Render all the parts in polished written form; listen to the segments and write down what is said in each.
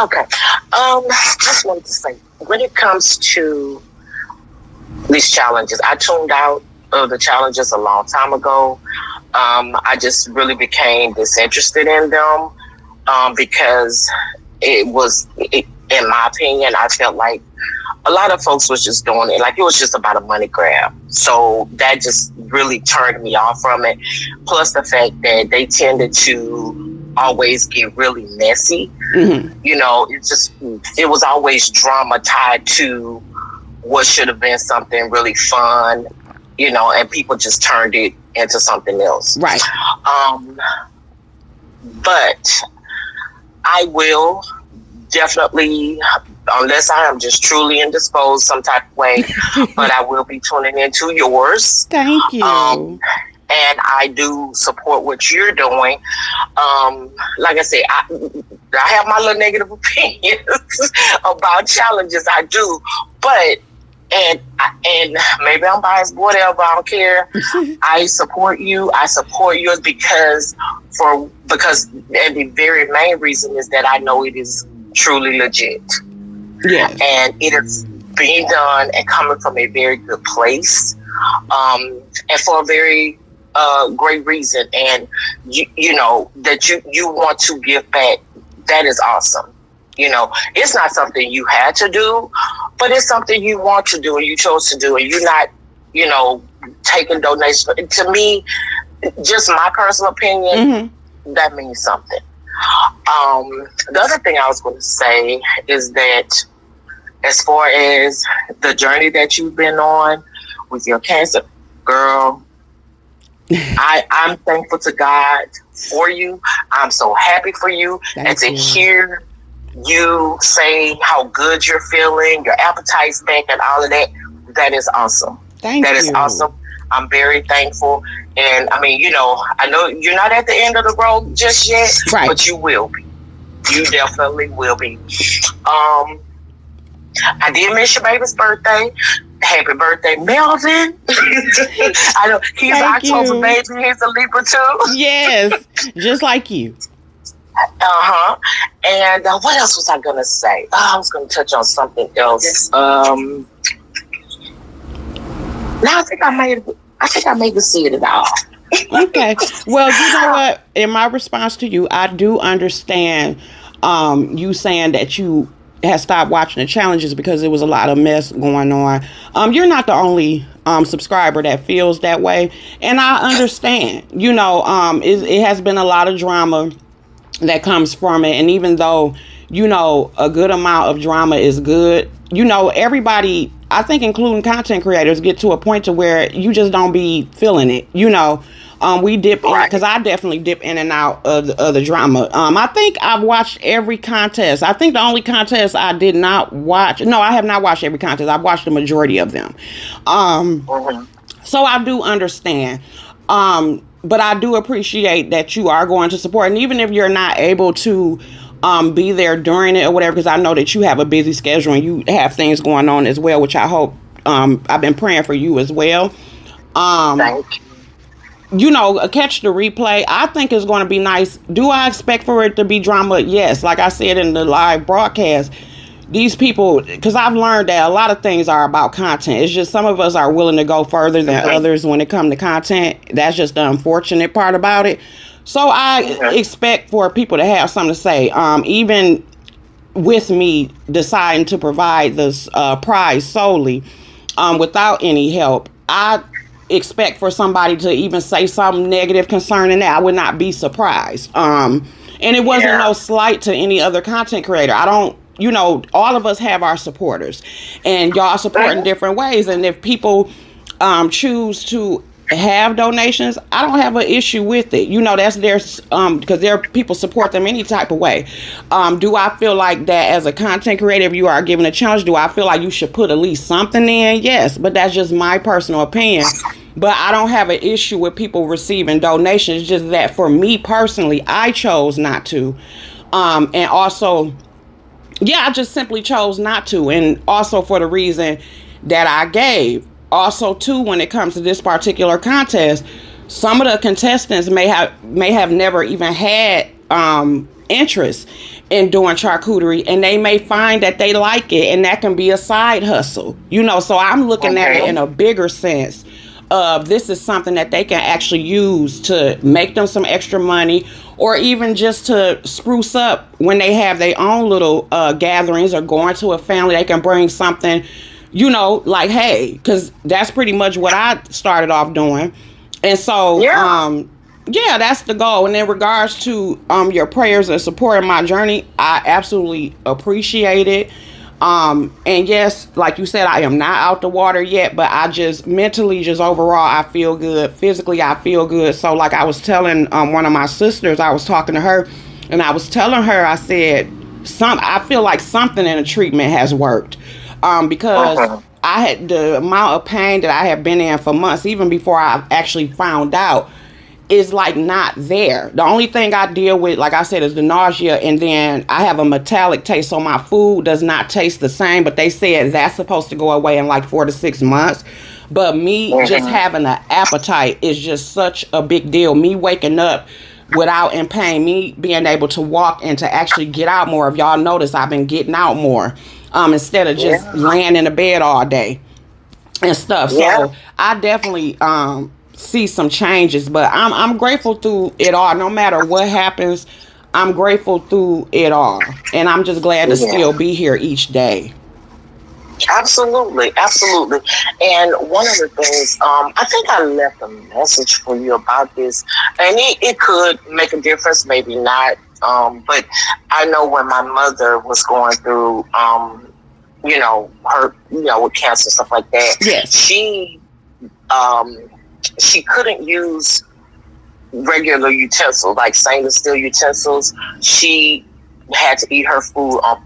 Okay. Just wanted to say, when it comes to these challenges, I tuned out of the challenges a long time ago. I just really became disinterested in them because in my opinion, I felt like a lot of folks was just doing it like it was just about a money grab. So that just really turned me off from it. Plus the fact that they tended to always get really messy. Mm-hmm. You know, it was always drama tied to what should have been something really fun, you know, and people just turned it into something else. Right. But I will definitely, unless I am just truly indisposed some type of way, but I will be tuning into yours. Thank you. And I do support what you're doing. Like I said, I have my little negative opinions about challenges. I do, but and maybe I'm biased, whatever. I don't care. I support you. I support yours because and the very main reason is that I know it is truly legit. Yes. And it is being done and coming from a very good place, and for a very great reason. And you know that you want to give back. That is awesome. You know, it's not something you had to do, but it's something you want to do and you chose to do, and you're not, you know, taking donations. To me, just my personal opinion, mm-hmm. that means something. The other thing I was going to say is that as far as the journey that you've been on with your cancer, girl, I'm thankful to God for you. I'm so happy for you. Thank you. Hear you say how good you're feeling, your appetite's back and all of that, that is awesome. That is awesome. I'm very thankful. And I mean, you know, I know you're not at the end of the road just yet, right, but you will be. You definitely will be. I did miss your baby's birthday. Happy birthday, Melvin. I know he's an October baby. He's a Libra too. Yes, just like you. And what else was I gonna say? I was gonna touch on something else. No, I think I may have said it all. Okay. Well, you know what? In my response to you, I do understand you saying that you had stopped watching the challenges because there was a lot of mess going on. You're not the only subscriber that feels that way, and I understand. You know, it has been a lot of drama that comes from it, and even though, you know, a good amount of drama is good, you know, everybody, I think including content creators, get to a point to where you just don't be feeling it, you know. We dip in, because I definitely dip in and out of the drama. I think I've watched every contest. I think the only contest I did not watch, no, I have not watched every contest. I've watched the majority of them. So I do understand. But I do appreciate that you are going to support. And even if you're not able to be there during it or whatever, because I know that you have a busy schedule and you have things going on as well, which I hope, I've been praying for you as well. Thank you. You know, catch the replay. I think it's going to be nice. Do I expect for it to be drama? Yes. Like I said in the live broadcast, these people, because I've learned that a lot of things are about content. It's just some of us are willing to go further than others when it comes to content. That's just the unfortunate part about it. So I expect for people to have something to say. Even with me deciding to provide this prize solely without any help, I expect for somebody to even say something negative concerning that. I would not be surprised. And it wasn't no slight to any other content creator. I don't, you know, all of us have our supporters, and y'all support in different ways. And if people choose to have donations, I don't have an issue with it. You know, that's their, because their people support them any type of way. Do I feel like that as a content creator, if you are given a challenge, do I feel like you should put at least something in? Yes, but that's just my personal opinion. But I don't have an issue with people receiving donations. It's just that for me personally, I chose not to. And also, I just simply chose not to. And also for the reason that I gave. Also, too, when it comes to this particular contest, some of the contestants may have never even had interest in doing charcuterie, and they may find that they like it, and that can be a side hustle, so I'm looking at it in a bigger sense of this is something that they can actually use to make them some extra money, or even just to spruce up when they have their own little gatherings or going to a family. They can bring something, like, hey, because that's pretty much what I started off doing. And so yeah, that's the goal. And in regards to your prayers and support in my journey, I absolutely appreciate it. And yes, like you said, I am not out the water yet, but I just mentally, just overall, I feel good. Physically, I feel good. So like I was telling one of my sisters, I was talking to her, and I was telling her, I said, I feel like something in the treatment has worked. Because I had the amount of pain that I had been in for months, even before I actually found out, is like not there. The only thing I deal with, like I said, is the nausea, and then I have a metallic taste, so my food does not taste the same, but they said that's supposed to go away in like 4 to 6 months. But me just having an appetite is just such a big deal. Me waking up without in pain, me being able to walk and to actually get out more. If y'all notice, I've been getting out more instead of just laying in the bed all day and stuff. So I definitely see some changes, but I'm grateful through it all. No matter what happens, I'm grateful through it all, and I'm just glad to still be here each day. Absolutely. And one of the things, I think I left a message for you about this, and it could make a difference, maybe not. But I know when my mother was going through, her, with cancer and stuff like that. Yes. She couldn't use regular utensils, like stainless steel utensils. She had to eat her food on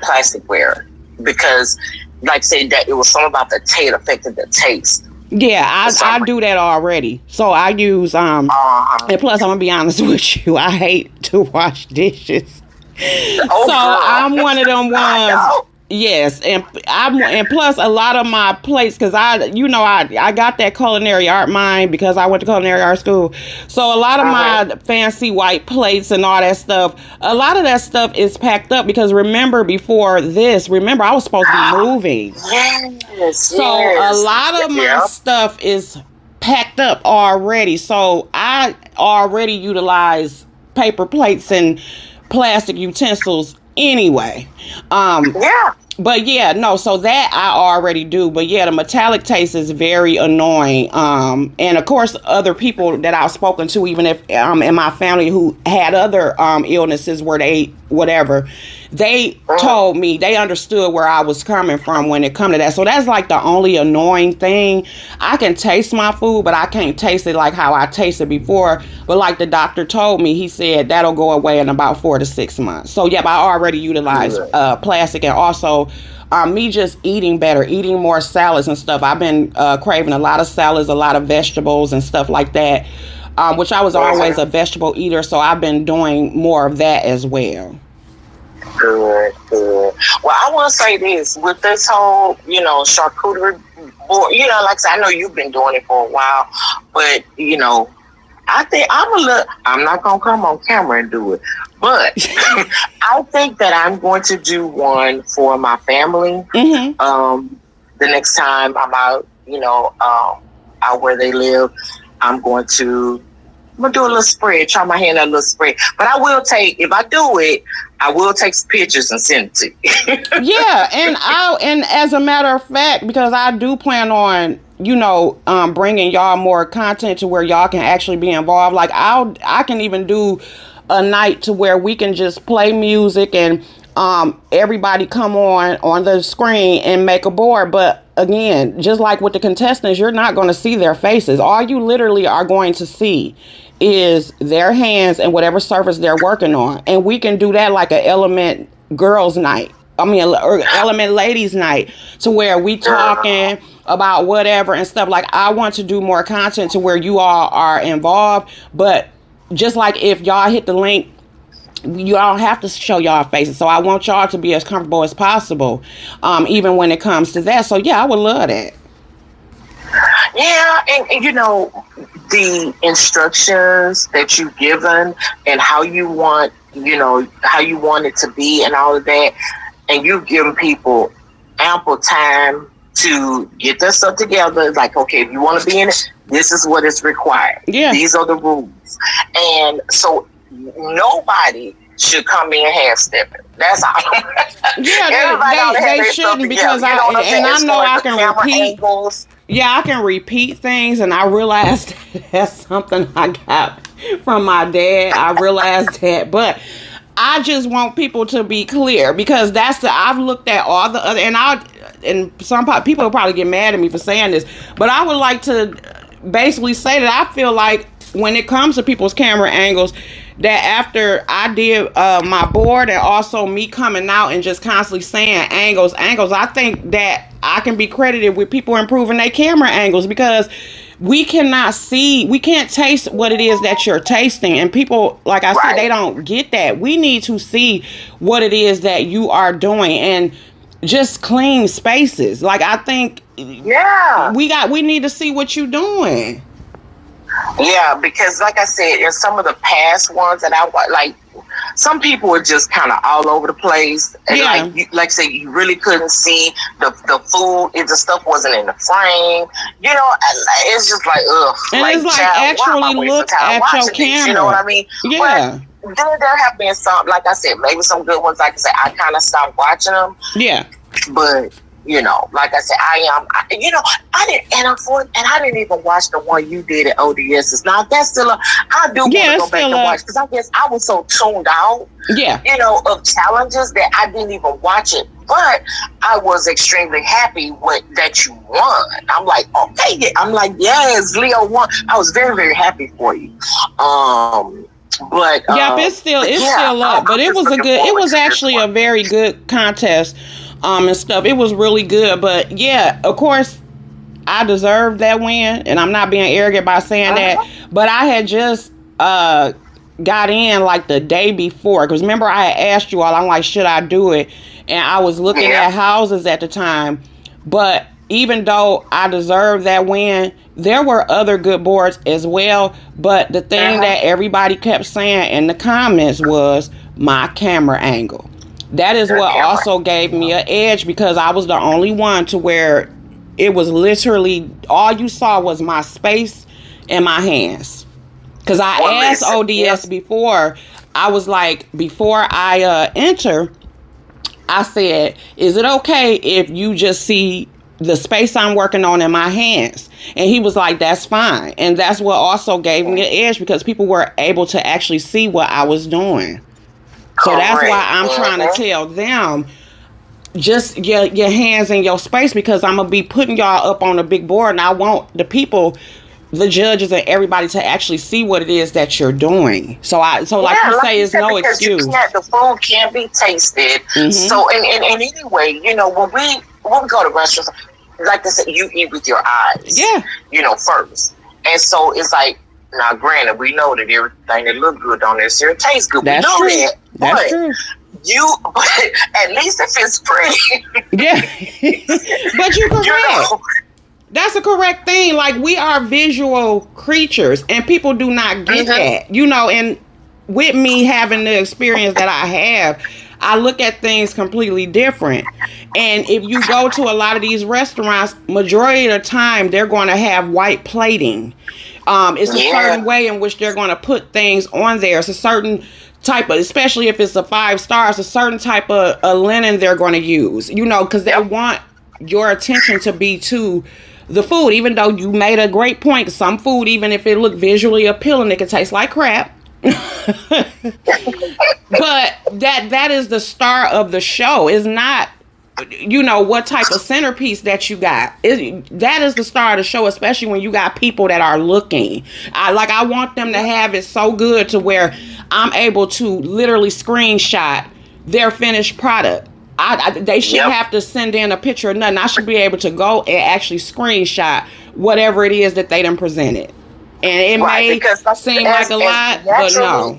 plasticware because, like I said, that it was something about the taste, affected the taste. Yeah, I do that already. So I use and plus I'm gonna be honest with you, I hate to wash dishes. Oh, so girl. I'm one of them ones. Yes, and plus a lot of my plates, because I got that culinary art mind because I went to culinary art school. So a lot of my fancy white plates and all that stuff, a lot of that stuff is packed up because before this, I was supposed to be moving. Yes. So a lot of my stuff is packed up already. So I already utilize paper plates and plastic utensils anyway. But so that I already do. But the metallic taste is very annoying. And of course, other people that I've spoken to, even if in my family who had other illnesses where they whatever, they told me, they understood where I was coming from when it come to that. So that's like the only annoying thing. I can taste my food, but I can't taste it like how I tasted before. But like the doctor told me, he said that'll go away in about 4 to 6 months. So I already utilize plastic, and also me just eating better, eating more salads and stuff. I've been craving a lot of salads, a lot of vegetables and stuff like that, which I was always a vegetable eater. So I've been doing more of that as well. Good. Well, I want to say this with this whole, charcuterie board. Like I said, I know you've been doing it for a while, but I think I'm not gonna come on camera and do it, but I think that I'm going to do one for my family. The next time I'm out, out where they live, I'm gonna do a little spread, try my hand at a little spread. But if I do it, I will take some pictures and send it to you. And as a matter of fact, because I do plan on, bringing y'all more content to where y'all can actually be involved. Like I can even do a night to where we can just play music and everybody come on the screen and make a board. But again, just like with the contestants, you're not going to see their faces. All you literally are going to see is their hands and whatever surface they're working on. And we can do that like an element girls night. Or element ladies night, to where we talking about whatever and stuff. Like I want to do more content to where you all are involved. But just like if y'all hit the link, you don't have to show y'all faces. So I want y'all to be as comfortable as possible, even when it comes to that. So I would love that. Yeah, and the instructions that you've given and how you want, how you want it to be and all of that, and you've given people ample time to get their stuff together. Like, okay, if you want to be in it, this is what is required. Yeah. These are the rules. And so nobody should come in half stepping. That's all. Yeah, they shouldn't, because I know I can repeat. Angles. Yeah, I can repeat things, and I realized that's something I got from my dad. I realized that, but I just want people to be clear, because I've looked at all the other, and some people will probably get mad at me for saying this, but I would like to basically say that I feel like when it comes to people's camera angles, that after I did my board, and also me coming out and just constantly saying angles, I think that I can be credited with people improving their camera angles, because we can't taste what it is that you're tasting. And people, like I said, they don't get that. We need to see what it is that you are doing, and just clean spaces. Like, I think we need to see what you're doing. Yeah, because like I said, in some of the past ones that I like, some people were just kind of all over the place, and like say you really couldn't see the food. If the stuff wasn't in the frame, it's just like ugh. And like, it's like, child, actually look at your camera. You know what I mean? Yeah. But then there have been some, like I said, maybe some good ones. Like I said, I kind of stopped watching them. Yeah. But like I said, I didn't even watch the one you did at ODS's. Now that's still I do want to go back and watch, because I guess I was so tuned out, of challenges that I didn't even watch it. But I was extremely happy that you won. I'm like, okay, I'm like, yes, Leo won. I was very, very happy for you. But it's still up. But it was actually a very good contest. And stuff. It was really good, but yeah, of course, I deserved that win, and I'm not being arrogant by saying that. But I had just got in like the day before, because remember I had asked you all, I'm like, should I do it? And I was looking at houses at the time. But even though I deserved that win, there were other good boards as well. But the thing that everybody kept saying in the comments was my camera angle. That is what also gave me an edge, because I was the only one to where it was literally all you saw was my space and my hands. Because I asked ODS before, I was like, before I enter, I said, is it okay if you just see the space I'm working on in my hands? And he was like, that's fine. And that's what also gave me an edge, because people were able to actually see what I was doing. So that's why I'm trying to tell them, just your hands in your space, because I'm going to be putting y'all up on a big board, and I want the people, the judges, and everybody to actually see what it is that you're doing. So like you say, it's no excuse. The food can't be tasted. Mm-hmm. So, and anyway, when we go to restaurants, like I said, you eat with your eyes. Yeah. First. And so it's like, now granted, we know that everything that look good don't necessarily taste good. That's we know true. that. That's true. But at least if it's pretty. Yeah. But you're correct. That's a correct thing. Like, we are visual creatures, and people do not get that. And with me having the experience that I have, I look at things completely different. And if you go to a lot of these restaurants, majority of the time, they're going to have white plating. It's a certain way in which they're going to put things on there. It's a certain type of, especially if it's a 5 stars, a certain type of linen they're going to use, because they want your attention to be to the food. Even though you made a great point, some food, even if it look visually appealing, it can taste like crap. But that is the star of the show. Is not what type of centerpiece that you got. That is the star of the show, especially when you got people that are looking. I want them to have it so good to where I'm able to literally screenshot their finished product. They shouldn't have to send in a picture or nothing. I should be able to go and actually screenshot whatever it is that they done presented. And it may seem like a lot, but no.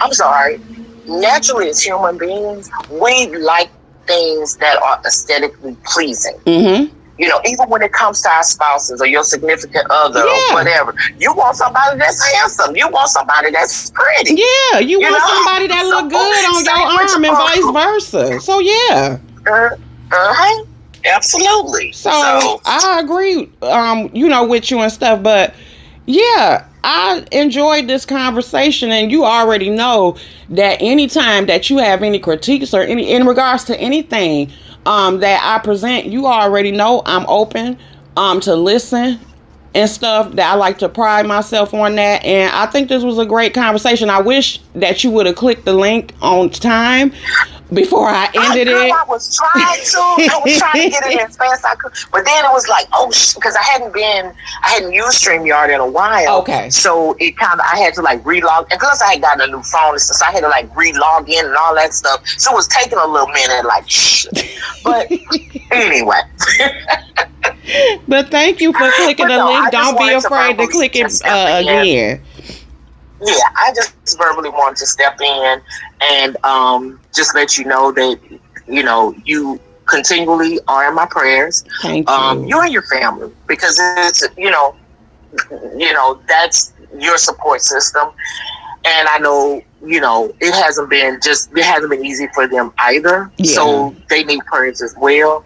I'm sorry. Naturally, as human beings, we like things that are aesthetically pleasing. Mm-hmm. You know, even when it comes to our spouses or your significant other or whatever, you want somebody that's handsome. You want somebody that's pretty. Yeah, you want somebody that look good on your arm and vice versa. So yeah. Absolutely. So I agree, you know, with you and stuff, but yeah, I enjoyed this conversation, and you already know that anytime that you have any critiques or any in regards to anything that I present, you already know I'm open to listen and stuff. That I like to pride myself on that, and I think this was a great conversation. I wish that you would have clicked the link on time before I ended it. I was trying to get it as fast as I could, but then it was like, because I hadn't used StreamYard in a while. Okay. So it I had to like relog, and plus I had gotten a new phone, so I had to like relog in and all that stuff. So it was taking a little minute, like, but anyway. But thank you for clicking the link. Don't be afraid to click it again. Yeah, I just verbally wanted to step in and just let you know that, you know, you continually are in my prayers. Thank you. You and your family, because it's, you know, that's your support system. And I know, you know, it hasn't been easy for them either. Yeah. So they need prayers as well.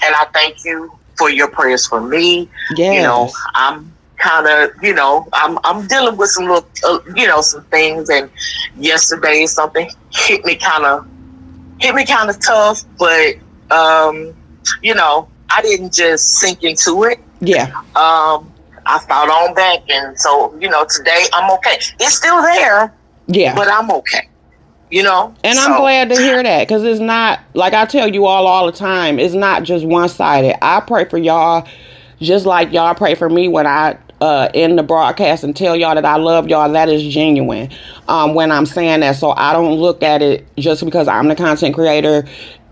And I thank you for your prayers for me. Yes. You know, I'm kind of, you know, I'm dealing with some little, you know, some things. And yesterday something hit me kind of tough, but you know, I didn't just sink into it. Yeah. I thought on back, and so, you know, today I'm okay. It's still there. Yeah. But I'm okay. You know? And I'm glad to hear that, because it's not, like I tell you all the time, it's not just one-sided. I pray for y'all just like y'all pray for me when I end the broadcast and tell y'all that I love y'all. That is genuine when I'm saying that. So I don't look at it just because I'm the content creator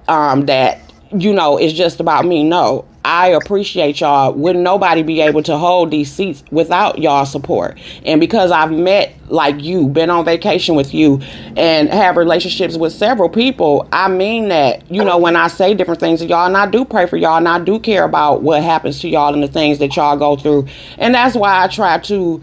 that, you know, it's just about me. No, I appreciate y'all. Would nobody be able to hold these seats without y'all support? And because I've met like you, been on vacation with you, and have relationships with several people, I mean that, you know, when I say different things to y'all, and I do pray for y'all, and I do care about what happens to y'all and the things that y'all go through. And that's why I try to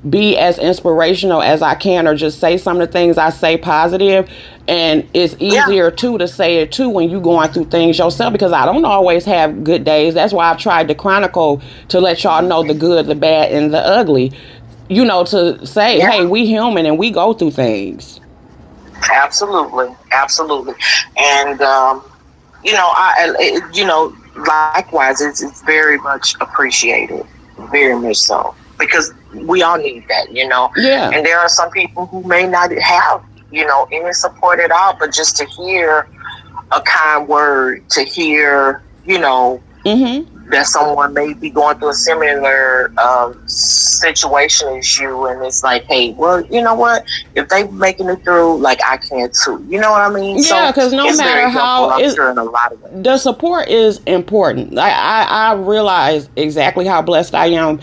be as inspirational as I can, or just say some of the things I say positive. And it's easier too to say it too when you going through things yourself, because I don't always have good days. That's why I've tried to chronicle, to let y'all know the good, the bad, and the ugly, you know, to say, hey, we human and we go through things. Absolutely. And you know, likewise, it's very much appreciated, very much so, because we all need that, you know. Yeah. And there are some people who may not have, you know, any support at all, but just to hear a kind word, to hear, you know, that someone may be going through a similar situation as you, and it's like, hey, well, you know what? If they making it through, like, I can too. You know what I mean? Yeah, because no matter how, I'm sure in a lot of ways, the support is important. I realize exactly how blessed I am.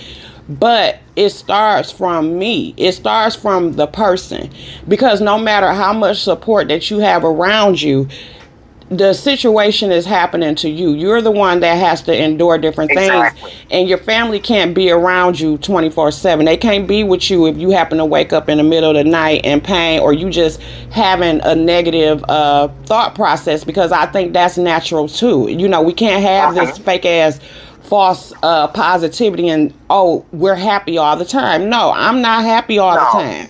But it starts from me. It starts from the person. Because no matter how much support that you have around you, the situation is happening to you. You're the one that has to endure different things. And your family can't be around you 24/7. They can't be with you if you happen to wake up in the middle of the night in pain, or you just having a negative thought process, because I think that's natural too. You know, we can't have this fake ass false positivity and, oh, we're happy all the time. No, I'm not happy all the time.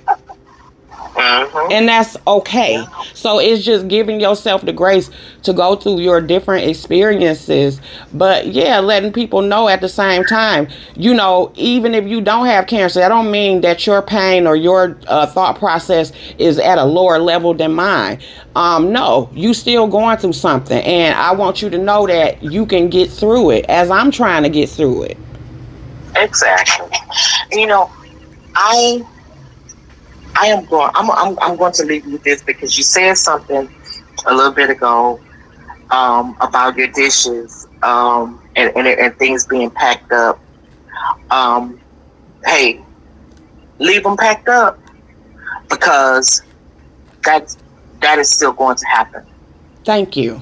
And that's okay. So it's just giving yourself the grace to go through your different experiences. But yeah, letting people know at the same time, you know, even if you don't have cancer, that don't mean that your pain or your thought process is at a lower level than mine. No, you still going through something. And I want you to know that you can get through it, as I'm trying to get through it. Exactly. You know, I'm going to leave you with this, because you said something a little bit ago about your dishes and things being packed up. Hey, leave them packed up, because that is still going to happen. Thank you.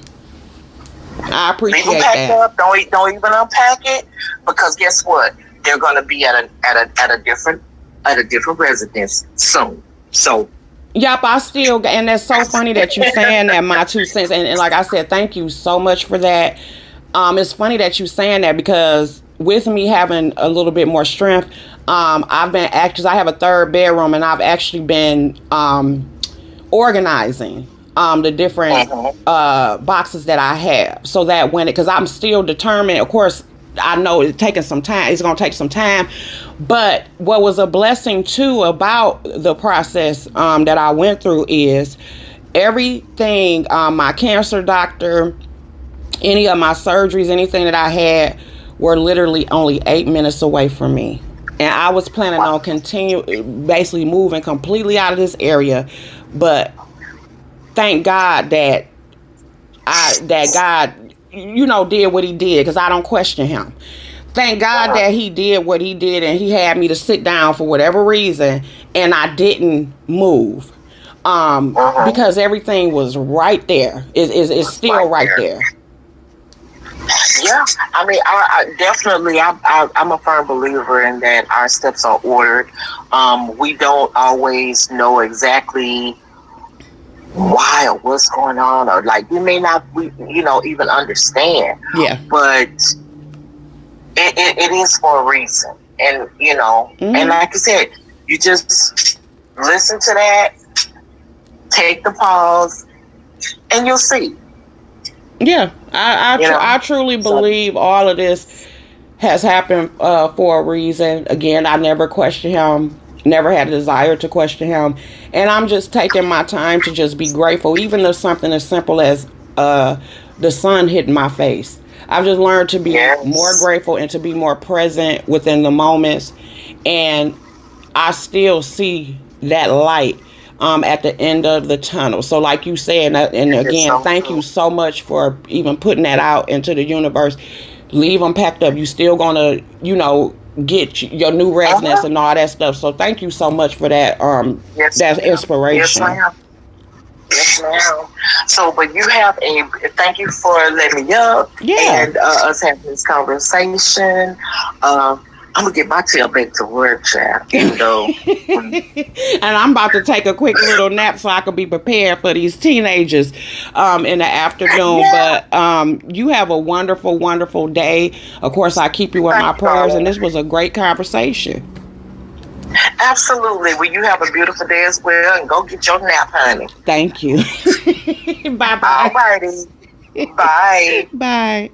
I Leave them appreciate packed that. up. Don't even unpack it, because guess what? They're going to be at a different residence soon. So. Yep, I still, and that's so funny that you saying that, my 2 cents, and like I said, thank you so much for that. It's funny that you saying that, because with me having a little bit more strength, I've been because I have a 3rd bedroom, and I've actually been organizing the different boxes that I have, so that because I'm still determined, of course. I know it's taking some time. It's going to take some time. But what was a blessing, too, about the process that I went through is everything, my cancer doctor, any of my surgeries, anything that I had were literally only 8 minutes away from me. And I was planning on basically moving completely out of this area. But thank God that God, did what he did, because I don't question him. Thank God that he did what he did, and he had me to sit down for whatever reason, and I didn't move. Because everything was right there. It's still right there. Yeah, I mean, I definitely, I'm a firm believer in that our steps are ordered. We don't always know exactly why or what's going on, or like we may not even understand. Yeah, but it is for a reason, and and like I said, you just listen to that, take the pause, and you'll see. Yeah, I truly believe all of this has happened for a reason. Again, I never questioned him, never had a desire to question him, and I'm just taking my time to just be grateful, even though something as simple as the sun hitting my face. I've just learned to be more grateful and to be more present within the moments, and I still see that light at the end of the tunnel. So like you said, and again, thank you so much for even putting that out into the universe. Leave them packed up. You still gonna, get your new residence and all that stuff. So thank you so much for that. That's inspiration. Yes, ma'am. Yes, ma'am. So, but you have thank you for letting me up and us having this conversation. I'm gonna get my tail back to work, child. And I'm about to take a quick little nap so I can be prepared for these teenagers in the afternoon. Yeah. But you have a wonderful, wonderful day. Of course, I keep you in my prayers, and this was a great conversation. Absolutely. Well, you have a beautiful day as well, and go get your nap, honey. Thank you. Bye-bye. All righty. Bye. Bye.